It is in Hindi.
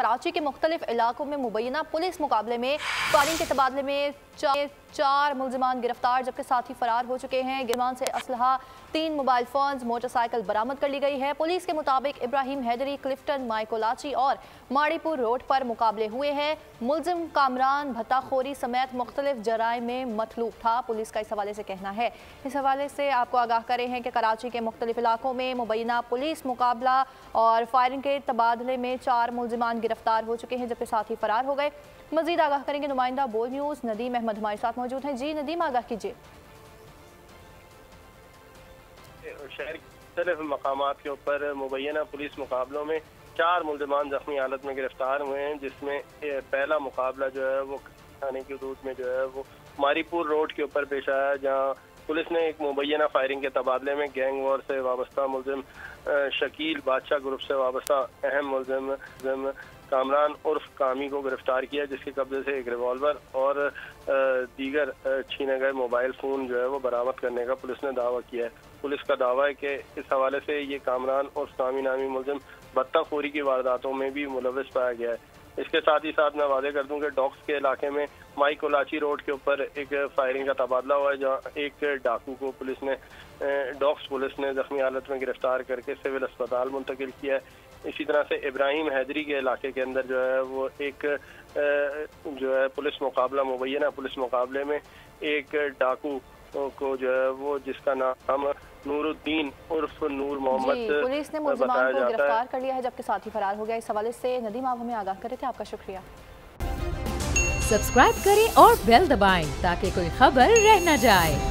कराची के मुख्तलिफ इलाकों में मुबैना पुलिस मुकाबले में फायरिंग के तबादले में चार मुलजिमान गिरफ्तार जबकि साथी फरार हो चुके हैं। गिरफ्तार से असलहा 3 मोबाइल फोन्स मोटरसाइकिल बरामद कर ली गई है। पुलिस के मुताबिक इब्राहिम हैदरी, क्लिफ्टन, माइकोलाची और माड़ीपुर रोड पर मुकाबले हुए हैं। मुलजिम कामरान भत्ताखोरी समेत मुख्तलिफ जराइम में मतलूब था, पुलिस का इस हवाले से कहना है। इस हवाले से आपको आगाह करें हैं कि कराची के मुख्तलिफ इलाकों में मुबैना पुलिस मुकाबला और फायरिंग के तबादले में 4 मुलजिमान गिरफ्तार हो चुके हैं जबकि साथी फरार हो गए। मजीद आगाह करेंगे नुमाइंदा बोल न्यूज़ नदीम अहमद हमारे साथ मौजूद हैं। जी नदीम, आगाह कीजिए। शहर के मुख्तलिफ मकामात के ऊपर मुबैना पुलिस मुकाबलों में 4 मुलजिमान जख्मी हालत में गिरफ्तार हुए हैं, जिसमें पहला मुकाबला जो है वो थाने की हदूद में जो है वो मारीपुर रोड के ऊपर पेश आया, जहाँ पुलिस ने एक मुबैना फायरिंग के तबादले में गैंग वॉर से वाबस्ता मुलजिम शकील बादशाह ग्रुप से वाबस्ता अहम मुलजिम कामरान उर्फ कामी को गिरफ्तार किया, जिसके कब्जे से एक रिवॉल्वर और दीगर छीने गए मोबाइल फ़ोन जो है वो बरामद करने का पुलिस ने दावा किया है। पुलिस का दावा है कि इस हवाले से ये कामरान उर्फ कामी नामी मुलजिम भत्ताखोरी की वारदातों में भी मुलविस पाया गया है। इसके साथ ही साथ मैं वादे कर दूं कि डॉक्स के इलाके में माइकोलाची रोड के ऊपर एक फायरिंग का तबादला हुआ है, जहां एक डाकू को डॉक्स पुलिस ने जख्मी हालत में गिरफ्तार करके सिविल अस्पताल मुंतकिल किया है। इसी तरह से इब्राहिम हैदरी के इलाके के अंदर जो है वो एक जो है पुलिस मुकाबला मुबैना पुलिस मुकाबले में एक डाकू को जो है वो जिसका नाम नूरुद्दीन उर्फ नूर मोहम्मद पुलिस ने मुलजिमान को गिरफ्तार कर लिया है जबकि साथी फरार हो गया। इस हवाले से नदीम आप हमें आगाह करे थे, आपका शुक्रिया। सब्सक्राइब करें और बेल दबाएं ताकि कोई खबर रह न जाए।